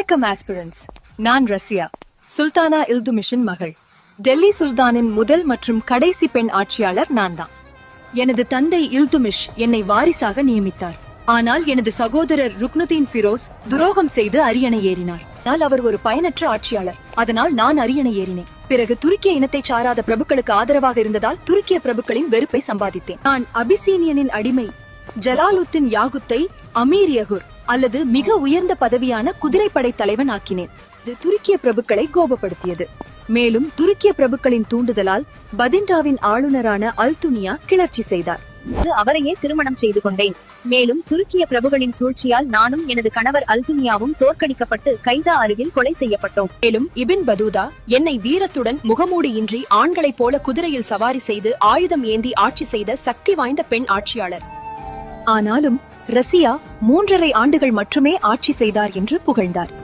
வணக்கம் ஆஸ்பிரன்ஸ். நான் ரசியா, சுல்தானா இல்துமிஷின் மகள். டெல்லி சுல்தானின் முதல் மற்றும் கடைசி பெண் ஆட்சியாளர் நான் தான். எனது தந்தை இல்துமிஷ் என்னை வாரிசாக நியமித்தார். ஆனால் எனது சகோதரர் ருக்னுதீன் ஃபிரோஸ் துரோகம் செய்து அரியணை ஏறினார். ஆனால் அவர் ஒரு பயனற்ற ஆட்சியாளர், அதனால் நான் அரியணை ஏறினேன். பிறகு துருக்கிய இனத்தை சாராத பிரபுக்களுக்கு ஆதரவாக இருந்ததால் துருக்கிய பிரபுக்களின் வெறுப்பை சம்பாதித்தேன். நான் அபிசீனியனின் அடிமை ஜலாலுத்தின் யாகுத்தை அமீர் யகுர் அல்லது மிக உயர்ந்த பதவியான குதிரைப்படை தலைவன் ஆக்கினேன். இது துருக்கிய பிரபுக்களை கோபப்படுத்தியது. மேலும் துருக்கிய பிரபுக்களின் தூண்டுதலால் பதிண்டாவின் ஆளுநரான அல்துனியா கிளர்ச்சி செய்தார். அவரையே திருமணம் செய்து கொண்டேன். மேலும் துருக்கிய பிரபுகளின் சூழ்ச்சியால் நானும் எனது கணவர் அல்துனியாவும் தோற்கடிக்கப்பட்டு கைதா அருகில் கொலை செய்யப்பட்டோம். மேலும் இபின் பதூதா என்னை வீரத்துடன் முகமூடியின்றி ஆண்களைப் போல குதிரையில் சவாரி செய்து ஆயுதம் ஏந்தி ஆட்சி செய்த சக்தி வாய்ந்த பெண் ஆட்சியாளர். ஆனாலும் ரசியா 3.5 ஆண்டுகள் மட்டுமே ஆட்சி செய்தார் என்று புகழ்ந்தார்.